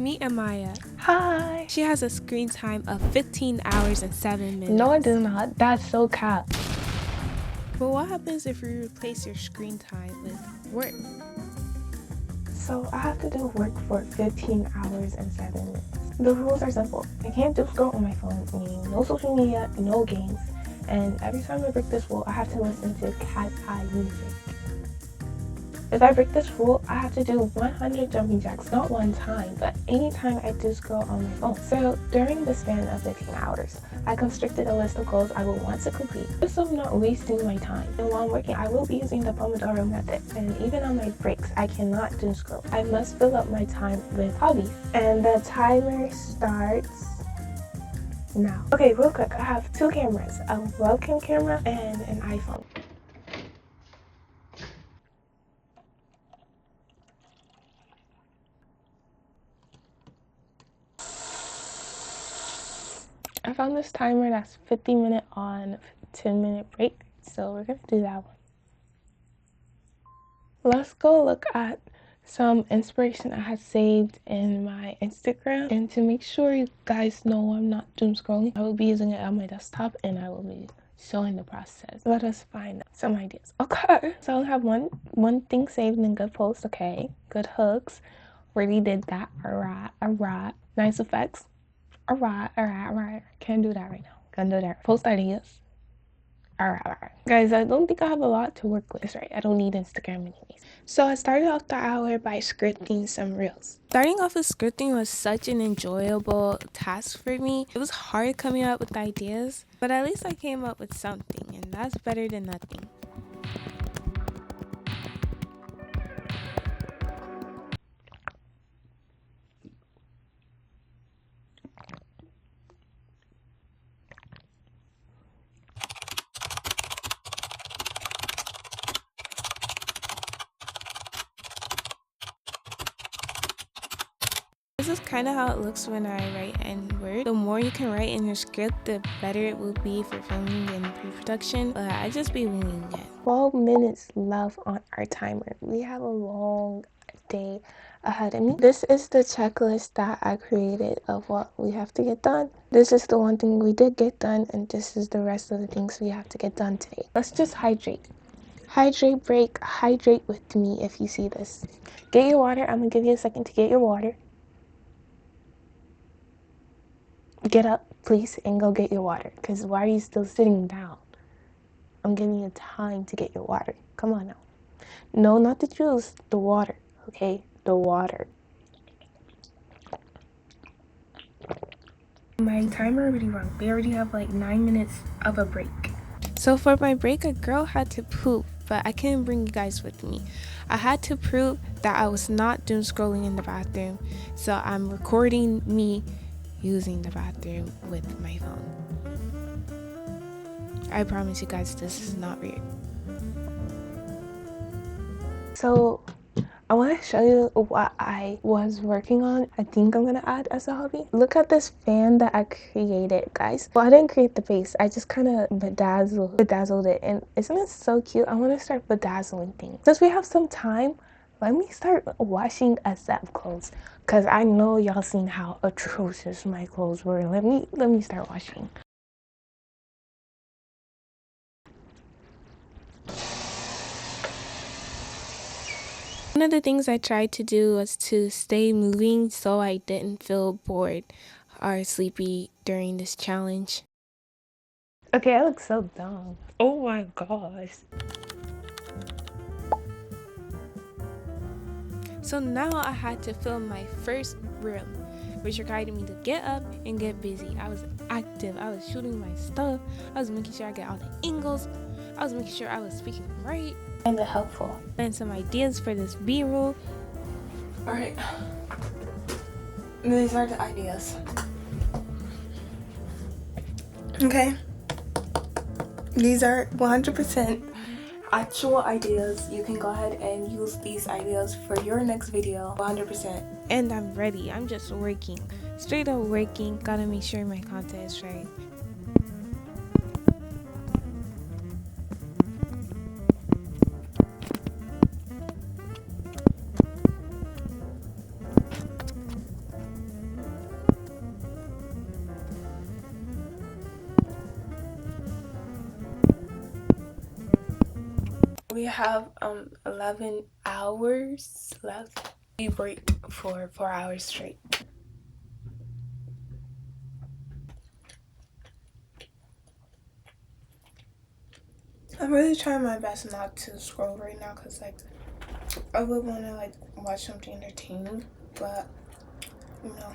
Meet Amaya. Hi. She has a screen time of 15 hours and 7 minutes. No, I do not. That's so cap. But what happens if you replace your screen time with work? So I have to do work for 15 hours and 7 minutes. The rules are simple. I can't do scroll on my phone, meaning no social media, no games. And every time I break this rule, I have to listen to cat eye music. If I break this rule, I have to do 100 jumping jacks, not one time, but anytime I do scroll on my phone. So during the span of 15 hours, I constructed a list of goals I will want to complete, just so I'm not wasting my time. And while I'm working, I will be using the Pomodoro method. And even on my breaks, I cannot doom scroll. I must fill up my time with hobbies. And the timer starts now. Okay, real quick, I have two cameras, a webcam camera and an iPhone. I found this timer that's 50-minute on, 10-minute break, so we're gonna do that one. Let's go look at some inspiration I had saved in my Instagram. And to make sure you guys know I'm not doom scrolling, I will be using it on my desktop and I will be showing the process. Let us find some ideas. Okay, so I have one thing saved in good post. Okay, good hooks. Already did that. Alright. Nice effects. Alright. Can't do that right now. Can't do that. Post ideas. Alright. Guys, I don't think I have a lot to work with, right? I don't need Instagram anyways. So I started off the hour by scripting some reels. Starting off with scripting was such an enjoyable task for me. It was hard coming up with ideas, but at least I came up with something, and that's better than nothing. This is kind of how it looks when I write in Word. The more you can write in your script, the better it will be for filming and pre-production. But I just be winging it. 12 minutes left on our timer. We have a long day ahead of me. This is the checklist that I created of what we have to get done. This is the one thing we did get done, and this is the rest of the things we have to get done today. Let's just hydrate. Hydrate break. Hydrate with me if you see this. Get your water. I'm gonna give you a second to get your water. Get up, please, and go get your water. Because why are you still sitting down? I'm giving you time to get your water. Come on now. No, not the juice. The water. Okay? The water. My timer already run. We already have like 9 minutes of a break. So for my break, a girl had to poop, but I couldn't bring you guys with me. I had to prove that I was not doom scrolling in the bathroom, so I'm recording me using the bathroom with my phone. I promise you guys this is not weird. So I want to show you what I was working on. I think I'm gonna add as a hobby. Look at this fan that I created, guys. Well, I didn't create the face. I just kind of bedazzled it. And isn't it so cute? I want to start bedazzling things. Since we have some time, let me start washing a set of clothes. Cause I know y'all seen how atrocious my clothes were. Let me start washing. One of the things I tried to do was to stay moving so I didn't feel bored or sleepy during this challenge. Okay, I look so dumb. Oh my gosh. So now I had to film my first reel, which required me to get up and get busy. I was active. I was shooting my stuff. I was making sure I get all the angles. I was making sure I was speaking right. And helpful. And some ideas for this B-roll. Alright. These are the ideas. Okay. These are 100% actual ideas. You can go ahead and use these ideas for your next video 100%. And I'm ready. I'm just working. Straight up working. Gotta make sure my content is right. we have 11 hours left. We break for 4 hours straight. I'm really trying my best not to scroll right now because like I would want to like watch something entertaining, but you know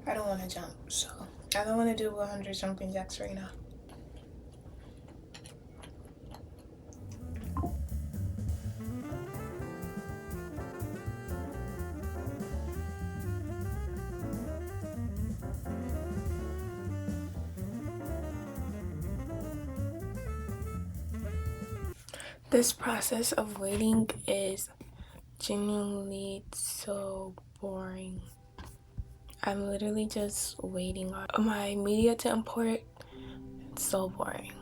I don't want to jump, so I don't want to do 100 jumping jacks right now. This process of waiting is genuinely so boring. I'm literally just waiting on my media to import. It's so boring.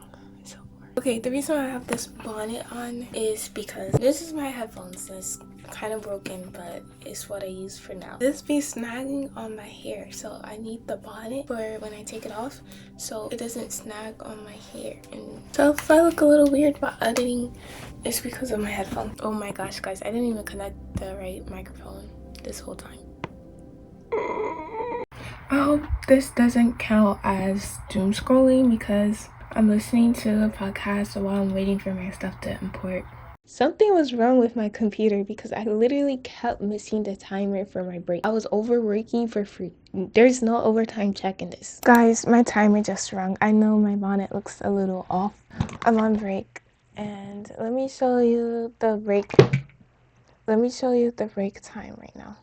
So boring. Okay, the reason I have this bonnet on is because this is my headphones. It's kind of broken, but it's what I use for now. This be snagging on my hair, so I need the bonnet for when I take it off so it doesn't snag on my hair. And so if I look a little weird while editing, it's because of my headphones. Oh my gosh, guys, I didn't even connect the right microphone this whole time. I hope this doesn't count as doom scrolling because I'm listening to a podcast while I'm waiting for my stuff to import. Something was wrong with my computer because I literally kept missing the timer for my break. I was overworking for free. There's no overtime check in this. Guys, my timer just rung. I know my bonnet looks a little off. I'm on break. And let me show you the break. Let me show you the break time right now.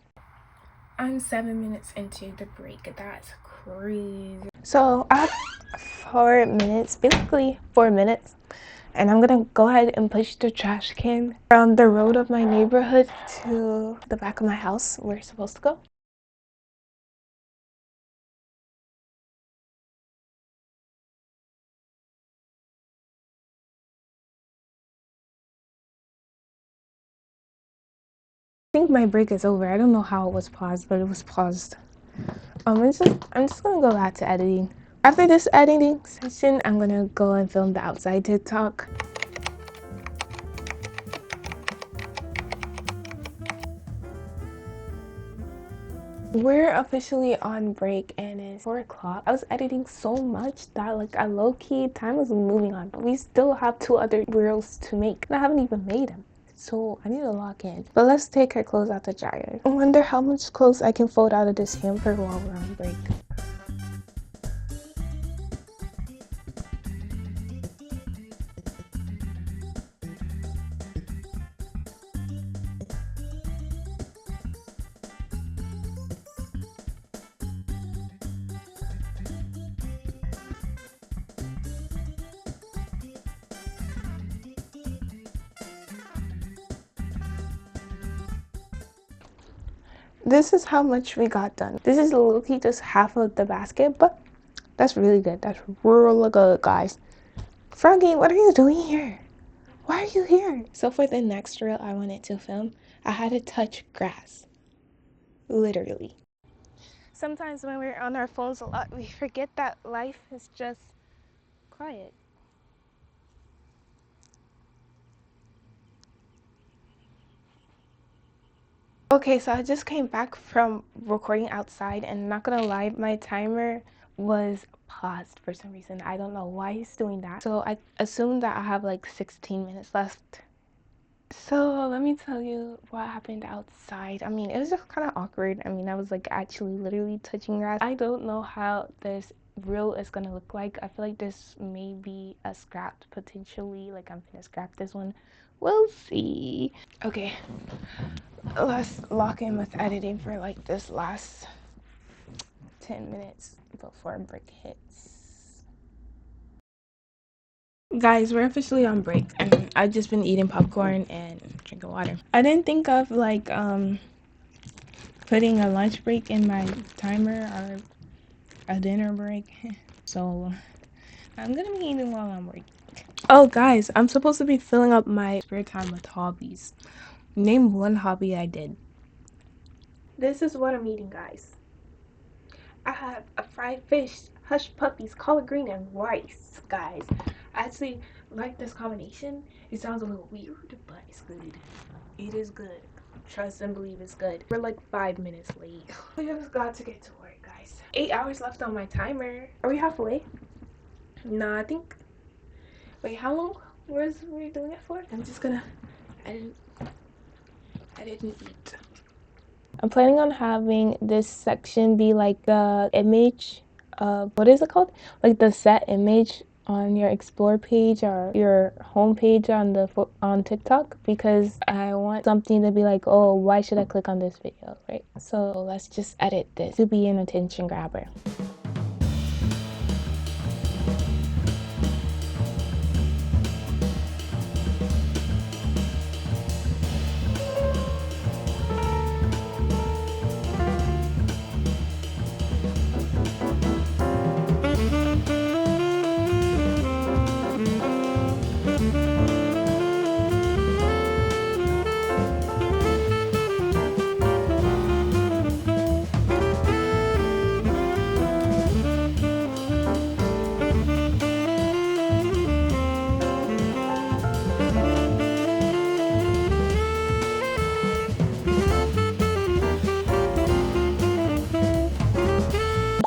I'm 7 minutes into the break. That's crazy. So I have 4 minutes, basically 4 minutes. And I'm gonna go ahead and push the trash can from the road of my neighborhood to the back of my house where it's supposed to go. I think my break is over. I don't know how it was paused, but it was paused. I'm just gonna go back to editing. After this editing session, I'm gonna go and film the outside TikTok. We're officially on break and it's 4 o'clock. I was editing so much that like I low-key time was moving on, but we still have 2 other reels to make and I haven't even made them. So I need to log in. But let's take our clothes out the dryer. I wonder how much clothes I can fold out of this hamper while we're on break. This is how much we got done. This is literally just half of the basket, but that's really good. That's really good, guys. Froggy, what are you doing here? Why are you here? So for the next reel I wanted to film, I had to touch grass. Literally. Sometimes when we're on our phones a lot, we forget that life is just quiet. Okay, so I just came back from recording outside and not gonna lie, my timer was paused for some reason. I don't know why he's doing that. So I assumed that I have like 16 minutes left. So let me tell you what happened outside. I mean, it was just kind of awkward. I mean, I was like actually literally touching grass. I don't know how this reel is gonna look like. I feel like this may be a scrap potentially. Like I'm gonna scrap this one. We'll see. Okay, let's lock in with editing for like this last 10 minutes before break hits. Guys, we're officially on break and I've just been eating popcorn and drinking water. I didn't think of like putting a lunch break in my timer or a dinner break. So I'm gonna be eating while I'm break. Oh guys, I'm supposed to be filling up my spare time with hobbies. Name one hobby I did. This is what I'm eating, guys. I have a fried fish, hush puppies, collard green, and rice, guys. Actually, like this combination. It sounds a little weird, but it's good. It is good. Trust and believe it's good. We're like 5 minutes late. We just got to get to work, guys. 8 hours left on my timer. Are we halfway? Nah, I think. Wait, how long were we doing it for? I'm just gonna. I didn't eat. I'm planning on having this section be like the image of, what is it called? Like the set image on your explore page or your home page on TikTok, because I want something to be like, oh, why should I click on this video, right? So let's just edit this to be an attention grabber.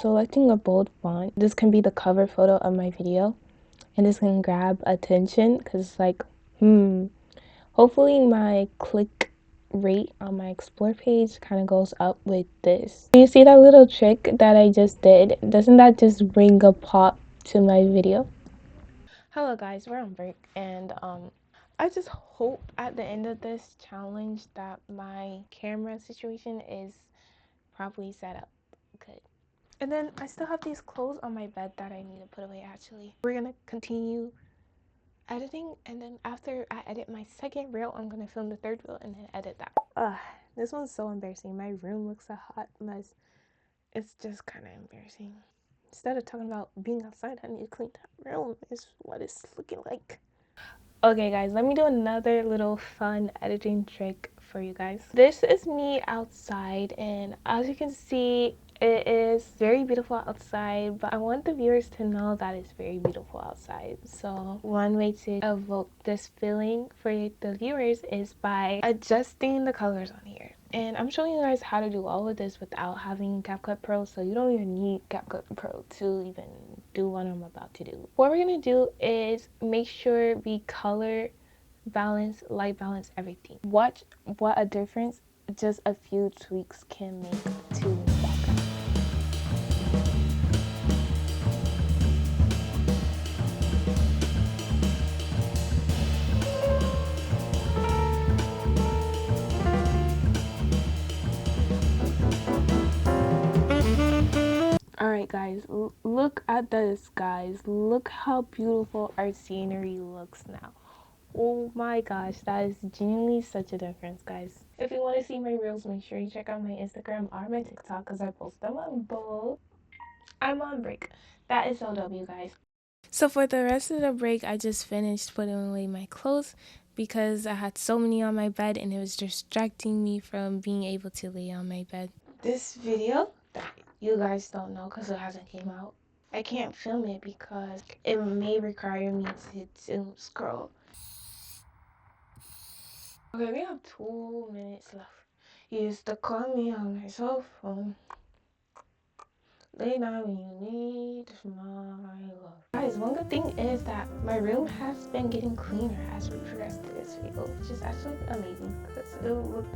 Selecting a bold font. This can be the cover photo of my video, and this can grab attention because it's like, hopefully my click rate on my explore page kind of goes up with this. You see that little trick that I just did? Doesn't that just bring a pop to my video? Hello guys, we're on break, and I just hope at the end of this challenge that my camera situation is properly set up good. And then I still have these clothes on my bed that I need to put away. Actually, we're gonna continue editing, and then after I edit my second reel, I'm gonna film the third reel and then edit that. This one's so embarrassing. My room looks a hot mess. It's just kind of embarrassing. Instead of talking about being outside, I need to clean that room. Is what it's looking like. Okay guys, let me do another little fun editing trick for you guys. This is me outside, and as you can see, it is very beautiful outside, but I want the viewers to know that it's very beautiful outside. So one way to evoke this feeling for the viewers is by adjusting the colors on here. And I'm showing you guys how to do all of this without having CapCut Pro, so you don't even need CapCut Pro to even do what I'm about to do. What we're gonna do is make sure we color balance, light balance, everything. Watch what a difference just a few tweaks can make to this background. Alright guys, look at this guys. Look how beautiful our scenery looks now. Oh my gosh, that is genuinely such a difference, guys. If you want to see my reels, make sure you check out my Instagram or my TikTok because I post them on both. I'm on break. That is LW, guys. So for the rest of the break, I just finished putting away my clothes because I had so many on my bed and it was distracting me from being able to lay on my bed. This video that you guys don't know because it hasn't came out, I can't film it because it may require me to scroll. Okay, we have 2 minutes left. You used to call me on my cell phone late night when you need my love. Guys, one good thing is that my room has been getting cleaner as we progress through this video, which is actually amazing because it looked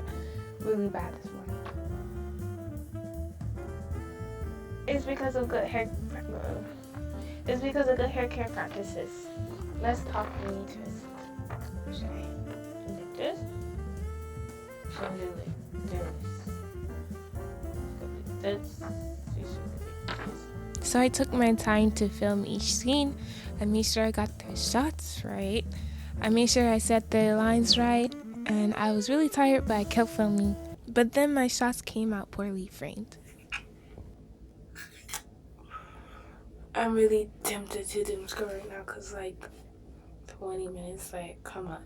really bad this morning. It's because of good hair. It's because of good hair care practices. Let's talk waitress. Should I do this? Should I do this? So I took my time to film each scene. I made sure I got the shots right. I made sure I set the lines right. And I was really tired, but I kept filming. But then my shots came out poorly framed. I'm really tempted to doom scroll right now because like 20 minutes, like come on.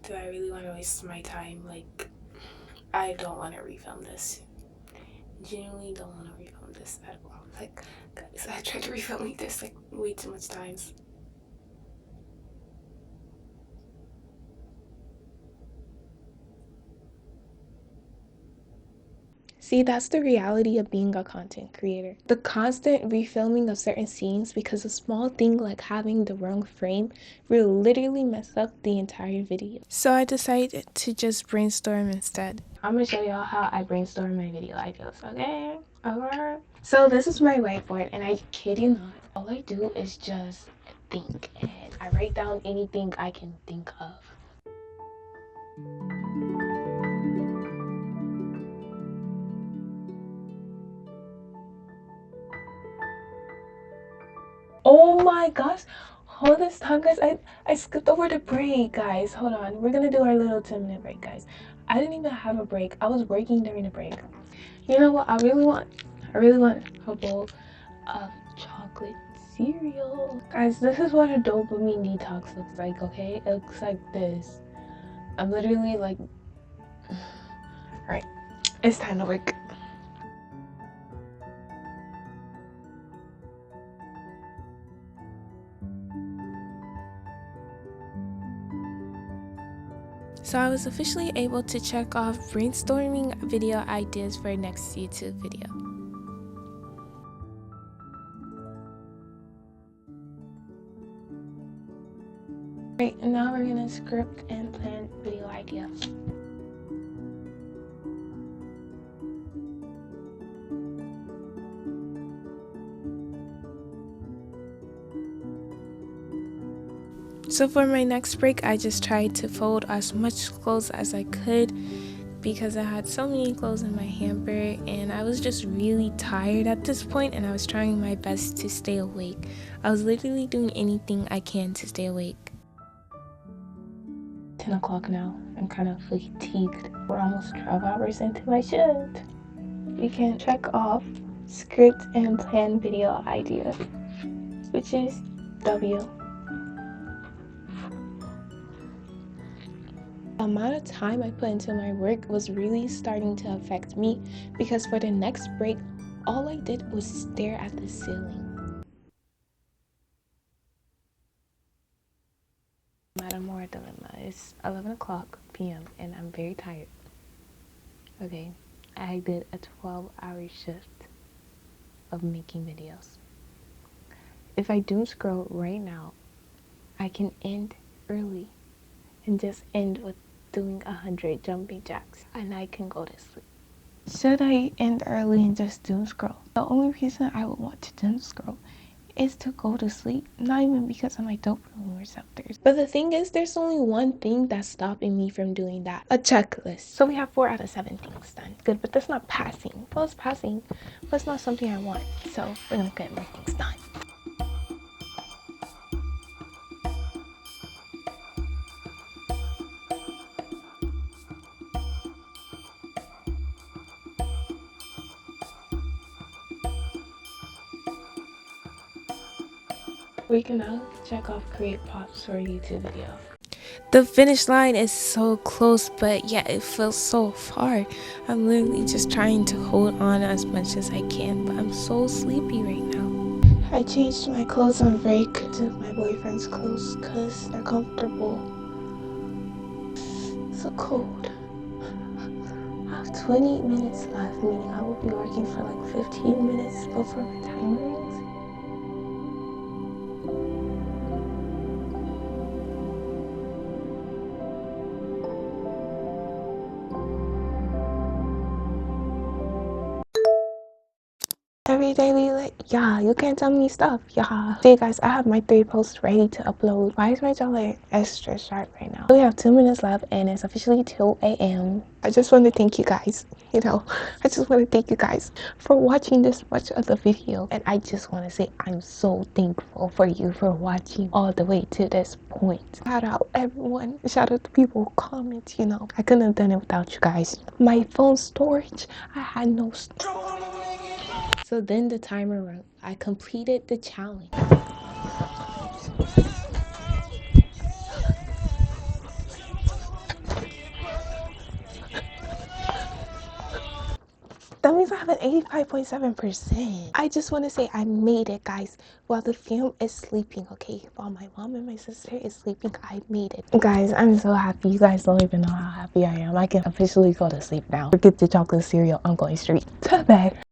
Do I really want to waste my time? Like, I don't want to refilm this. Genuinely don't want to refilm this at all. Like, guys, I tried to refilm this like way too much times. See, that's the reality of being a content creator. The constant refilming of certain scenes because a small thing like having the wrong frame will literally mess up the entire video. So I decided to just brainstorm instead. I'm gonna show y'all how I brainstorm my video ideas, okay? Alright. So this is my whiteboard, and I kid you not, all I do is just think, and I write down anything I can think of. Oh my gosh, hold this time, guys. I skipped over the break, guys. Hold on, we're gonna do our little 10-minute break, guys. I didn't even have a break. I was working during the break. You know what I really want a bowl of chocolate cereal. Guys, this is what a dopamine detox looks like, okay? It looks like this. I'm literally like all right, it's time to work. So I was officially able to check off brainstorming video ideas for next YouTube video. Right, now we're gonna script and plan video ideas. So for my next break, I just tried to fold as much clothes as I could because I had so many clothes in my hamper and I was just really tired at this point, and I was trying my best to stay awake. I was literally doing anything I can to stay awake. 10 o'clock now. I'm kind of fatigued. We're almost 12 hours into my shift. We can check off script and plan video ideas, which is W. The amount of time I put into my work was really starting to affect me because for the next break, all I did was stare at the ceiling. Madam More Dilemma. It's 11 o'clock p.m. and I'm very tired. Okay, I did a 12-hour shift of making videos. If I doom scroll right now, I can end early and just end with doing 100 jumping jacks and I can go to sleep. Should I end early and just doom scroll? The only reason I would want to doom scroll is to go to sleep, not even because of my dopamine receptors. But the thing is, there's only one thing that's stopping me from doing that: a checklist. So we have 4 out of 7 things done. Good, but that's not passing. Well, it's passing, but it's not something I want. So we're gonna get more things done. We can now check off create props for a YouTube video. The finish line is so close, but yet it feels so far. I'm literally just trying to hold on as much as I can, but I'm so sleepy right now. I changed my clothes on break to my boyfriend's clothes because they're comfortable. So cold. I have 20 minutes left, meaning I will be working for like 15 minutes before my time rings. Every day we like, yeah, you can't tell me stuff, yeah. Hey guys, I have my 3 posts ready to upload. Why is my jaw like extra sharp right now? We have 2 minutes left and it's officially 2 a.m. I just want to thank you guys, I just want to thank you guys for watching this much of the video. And I just want to say I'm so thankful for you for watching all the way to this point. Shout out everyone. Shout out to people who comment, I couldn't have done it without you guys. My phone storage, I had no storage. So then the timer ran. I completed the challenge. That means I have an 85.7%. I just want to say I made it, guys. While the film is sleeping, okay? While my mom and my sister is sleeping, I made it. Guys, I'm so happy. You guys don't even know how happy I am. I can officially go to sleep now. Forget the chocolate cereal. I'm going straight to bed.